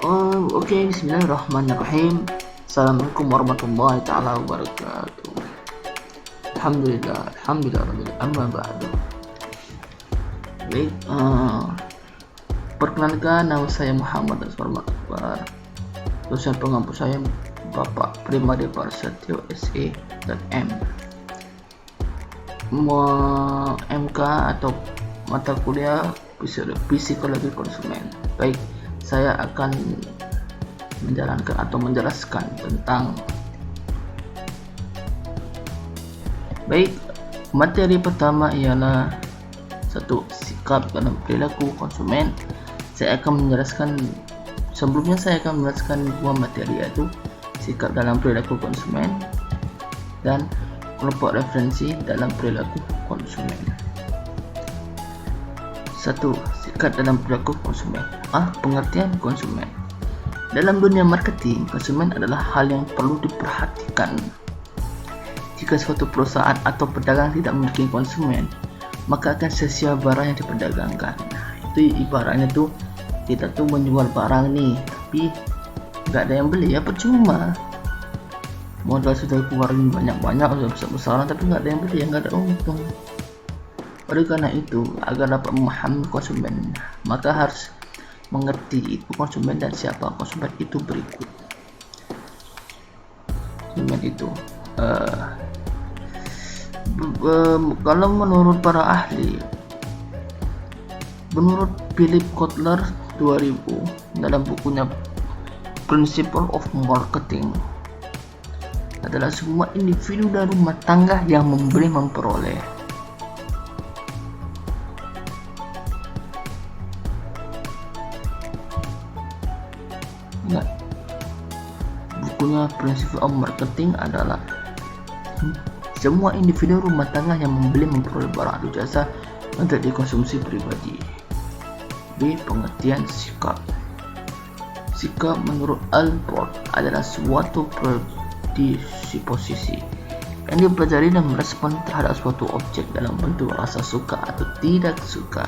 Oke, bismillahirrahmanirrahim. Assalamualaikum warahmatullahi taala wabarakatuh. Alhamdulillah rabbil amma ba'du. Baik, perkenalkan, nama saya Muhammad Aswar Akbar. Dosen pengampu saya Bapak Primadi Parsetio SE dan MK atau mata kuliah psikologi konsumen. Baik, saya akan menjalankan atau menjelaskan tentang materi pertama ialah satu, sikap dalam perilaku konsumen. Saya akan menjelaskan dua materi, yaitu sikap dalam perilaku konsumen dan kelompok referensi dalam perilaku konsumen. Satu, sikap dalam perilaku konsumen. Pengertian konsumen. Dalam dunia marketing, konsumen adalah hal yang perlu diperhatikan. Jika suatu perusahaan atau pedagang tidak memiliki konsumen, maka akan sia-sia barang yang diperdagangkan. Itu ibaratnya tuh, kita tuh menjual barang nih, tapi nggak ada yang beli, ya percuma. Modal sudah keluarin banyak-banyak, sudah besar-besaran, tapi nggak ada yang beli, ya nggak ada untung. Oleh karena itu, agar dapat memahami konsumen, maka harus mengerti itu konsumen dan siapa konsumen itu berikut. Konsumen itu, kalau menurut para ahli, menurut Philip Kotler 2000 dalam bukunya Principle of Marketing, adalah semua individu dan rumah tangga yang membeli memperoleh. Bukunya Principle of Marketing adalah semua individu rumah tangga yang membeli memperoleh barang atau jasa untuk dikonsumsi pribadi. B. Pengertian sikap. Sikap menurut Albert adalah suatu predisposisi yang dipelajari dan merespon terhadap suatu objek dalam bentuk rasa suka atau tidak suka.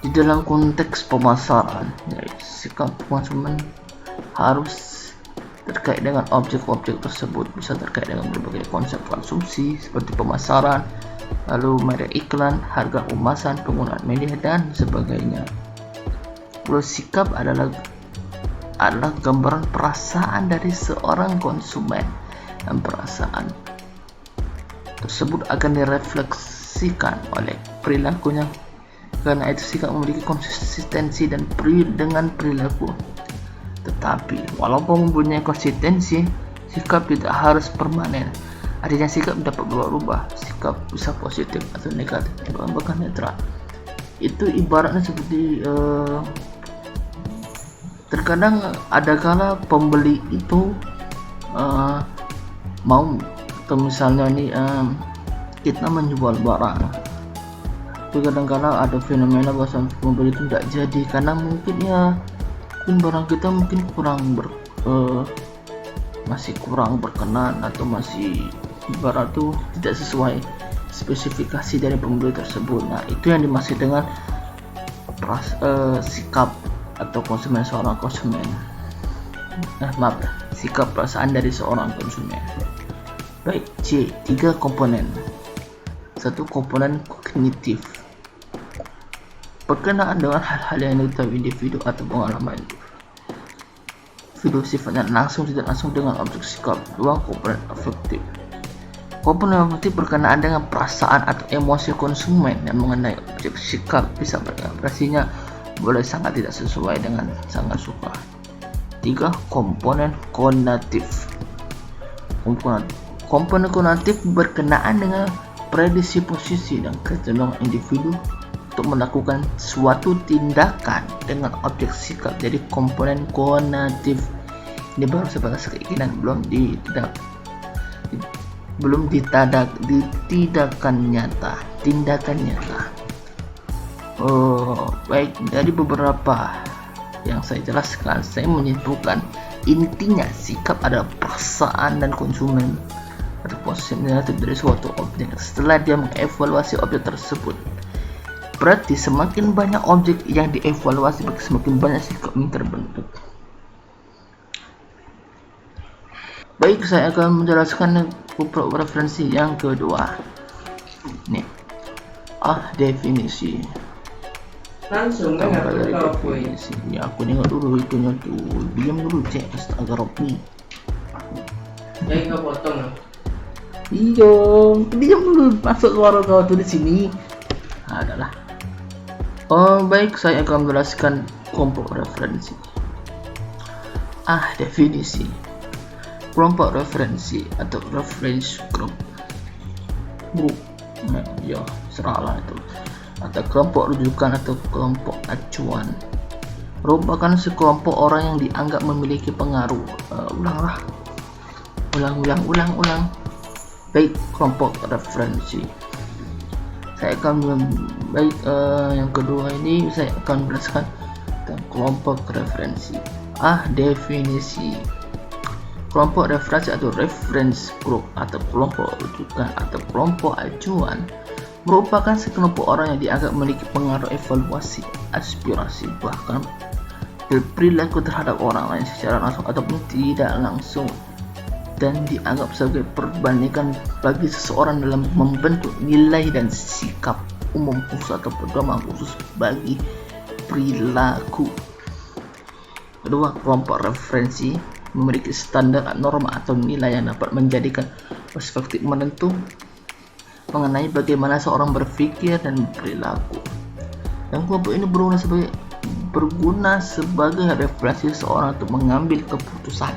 Di dalam konteks pemasaran, sikap konsumen harus terkait dengan objek-objek tersebut, bisa terkait dengan berbagai konsep konsumsi seperti pemasaran, lalu media iklan, harga kemasan, penggunaan media, dan sebagainya. Lalu sikap adalah gambaran perasaan dari seorang konsumen, dan perasaan tersebut akan direfleksikan oleh perilakunya. Karena itu sikap memiliki konsistensi dengan perilaku. Tetapi walaupun mempunyai konsistensi, sikap tidak harus permanen. Artinya sikap dapat berubah. Sikap bisa positif atau negatif, bahkan netral. Itu ibaratnya seperti terkadang ada kala pembeli itu mau, atau misalnya kita menjual barang, tapi kadang-kadang ada fenomena bahwa pembeli itu tidak jadi karena mungkin barang kita masih kurang berkenan, atau masih ibarat tuh tidak sesuai spesifikasi dari pembeli tersebut. Nah, itu yang dimaksud dengan sikap atau konsumen seorang konsumen. Sikap perasaan dari seorang konsumen. Baik, C. 3 komponen. 1. Komponen kognitif. Berkenaan dengan hal-hal yang diketahui individu atau pengalaman individu, sifatnya langsung tidak langsung dengan objek sikap. 2. Komponen afektif. Komponen afektif berkenaan dengan perasaan atau emosi konsumen yang mengenai objek sikap, bisa berekspresinya boleh sangat tidak sesuai dengan sangat suka. 3. Komponen konatif. Komponen konatif berkenaan dengan predisposisi dan kecenderungan individu untuk melakukan suatu tindakan dengan objek sikap. Jadi komponen konatif ini baru sebatas keinginan, belum tindakan nyata. Baik, dari beberapa yang saya jelaskan, saya menyimpulkan intinya sikap adalah perasaan dan konsumen atau posisi negatif dari suatu objek setelah dia mengevaluasi objek tersebut. Berarti semakin banyak objek yang dievaluasi, semakin banyak sikap yang terbentuk. Baik, saya akan menjelaskan referensi yang kedua. Nih, definisi. Langsung Kita mulai kan dari aku definisi. Ya, aku nengok dulu itunya tuh. Diam dulu, cek astaga Robby. Jadi kau potong. Diam dulu. Masuk suara kau tuh di sini. Adalah. Baik, saya akan menjelaskan kelompok referensi. Definisi. Kelompok referensi atau reference group. Ya, serahlah itu. Atau kelompok rujukan atau kelompok acuan. Merupakan sekelompok orang yang dianggap memiliki pengaruh. Ulang. Baik, kelompok referensi. Saya akan yang kedua ini saya akan menjelaskan tentang kelompok referensi. Definisi. Kelompok referensi atau reference group atau kelompok rujukan atau kelompok acuan merupakan sekelompok orang yang dianggap memiliki pengaruh evaluasi, aspirasi, bahkan berperilaku terhadap orang lain secara langsung ataupun tidak langsung, dan dianggap sebagai perbandingan bagi seseorang dalam membentuk nilai dan sikap umum khusus atau pedoman khusus bagi perilaku. Kedua, kelompok referensi memiliki standar, norma atau nilai yang dapat menjadikan perspektif menentu mengenai bagaimana seorang berpikir dan berperilaku. Dan kelompok ini berguna sebagai referensi seseorang untuk mengambil keputusan.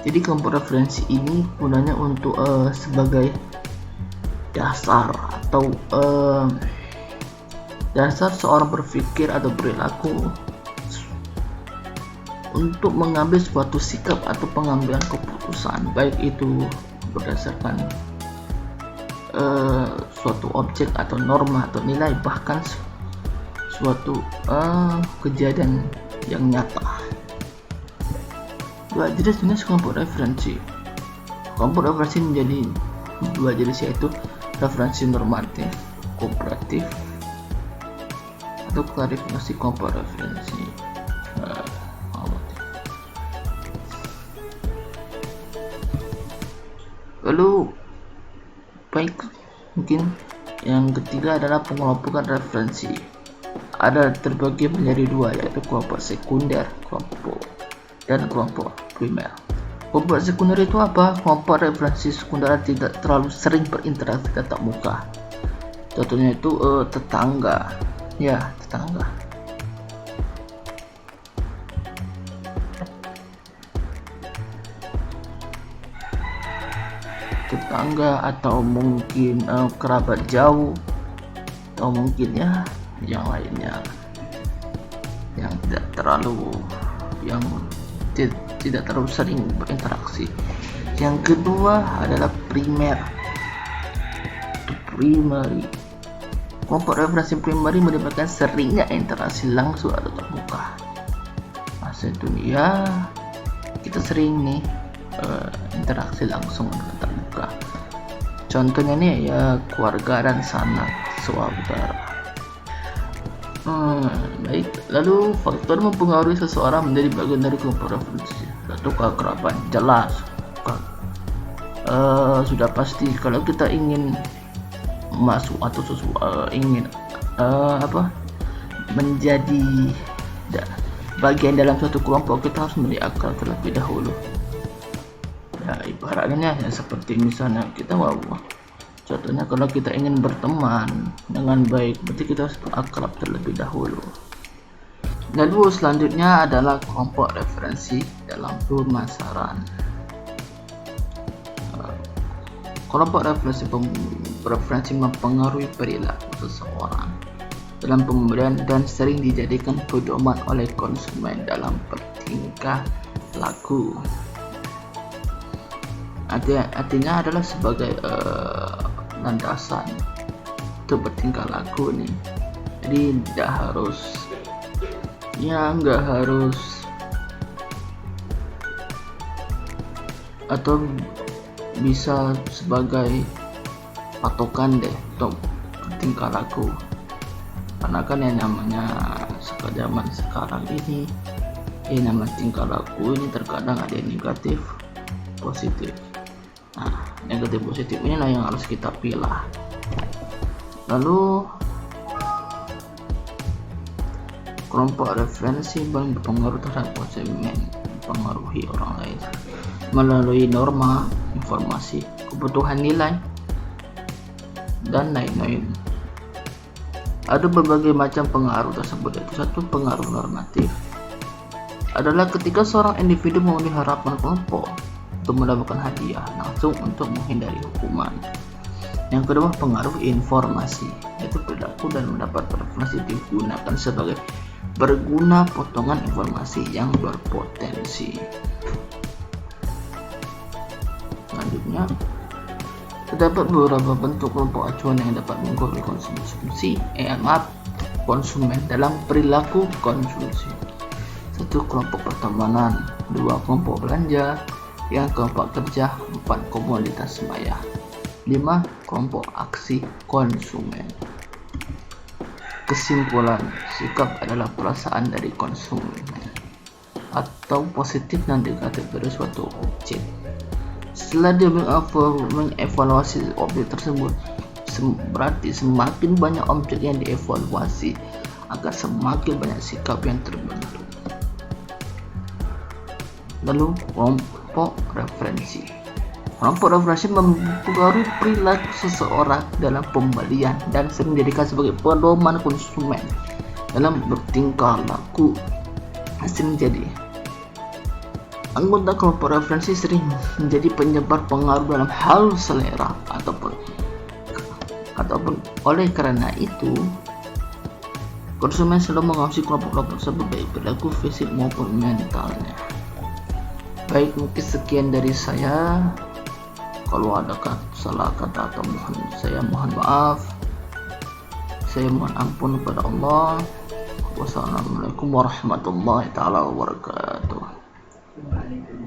Jadi kelompok referensi ini gunanya untuk sebagai dasar atau dasar seorang berpikir atau perilaku untuk mengambil suatu sikap atau pengambilan keputusan, baik itu berdasarkan suatu objek atau norma atau nilai, bahkan suatu kejadian yang nyata. Dua jenis kelompok referensi. Kelompok referensi menjadi dua jenis, yaitu referensi normatif, komparatif, atau klarifikasi kelompok referensi. Lalu baik, mungkin yang ketiga adalah pengelompokan referensi. Ada terbagi menjadi dua, yaitu kelompok sekunder, dan kelompok primer. Kelompok sekunder itu apa? Kelompok referensi sekunder tidak terlalu sering berinteraksi tatap muka. Contohnya itu tetangga. Tetangga atau mungkin kerabat jauh, atau mungkin ya yang lainnya yang tidak terlalu sering berinteraksi. Yang kedua adalah primary. Kelompok referensi primary melibatkan seringnya interaksi langsung atau tatap muka. Masa dunia kita sering nih interaksi langsung atau tatap muka. Contohnya nih ya keluarga dan sanak saudara. Baik, lalu faktor mempengaruhi seseorang menjadi bagian dari kelompok referensi. Satu, keakraban. Jelas, sudah pasti kalau kita ingin masuk atau ingin menjadi bagian dalam suatu kelompok, kita harus menjadi akrab terlebih dahulu. Ya, ibaratnya ya seperti misalnya kita contohnya kalau kita ingin berteman dengan baik, berarti kita harus akrab terlebih dahulu. Lalu selanjutnya adalah kelompok referensi dalam pemasaran. Kelompok referensi mempengaruhi perilaku seseorang dalam pembelian dan sering dijadikan pedoman oleh konsumen dalam bertingkah laku. Artinya adalah sebagai landasan untuk bertingkah laku nih. Jadi nggak harus atau bisa sebagai patokan deh untuk bertingkah laku, karena kan yang namanya zaman sekarang ini nama tingkah laku ini terkadang ada yang negatif, positif. Nah, negatif positif inilah yang harus kita pilah. Lalu kelompok referensi paling berpengaruh terhadap konsumen, mempengaruhi orang lain melalui norma, informasi, kebutuhan nilai, dan lain-lain. Ada berbagai macam pengaruh tersebut, yaitu satu, pengaruh normatif adalah ketika seorang individu memenuhi harapan kelompok untuk mendapatkan hadiah langsung untuk menghindari hukuman. Yang kedua, pengaruh informasi, yaitu perilaku dan mendapat referensi digunakan sebagai berguna potongan informasi yang berpotensi. Selanjutnya, terdapat beberapa bentuk kelompok acuan yang dapat mengukur konsumsi konsumen dalam perilaku konsumsi. 1. Kelompok pertemanan. 2. Kelompok belanja. Yang keempat, kerja. 4. Komoditas maya. 5. Kelompok aksi konsumen. Kesimpulan, sikap adalah perasaan dari konsumen atau positif dan negatif dari suatu objek. Setelah dia mengevaluasi objek tersebut, berarti semakin banyak objek yang dievaluasi akan semakin banyak sikap yang terbentuk. Lalu kelompok referensi. Kelompok referensi mempengaruhi perilaku seseorang dalam pembelian dan sering dijadikan sebagai pedoman konsumen dalam bertingkah laku. Sering jadi anggota kelompok referensi sering menjadi penyebar pengaruh dalam hal selera ataupun oleh karena itu konsumen selalu mengawasi kelompok-kelompok tersebut baik perilaku fisik maupun mentalnya. Baik, mungkin sekian dari saya. Kalau ada salah kata atau saya mohon maaf. Saya mohon ampun kepada Allah. Wassalamualaikum warahmatullahi taala wabarakatuh.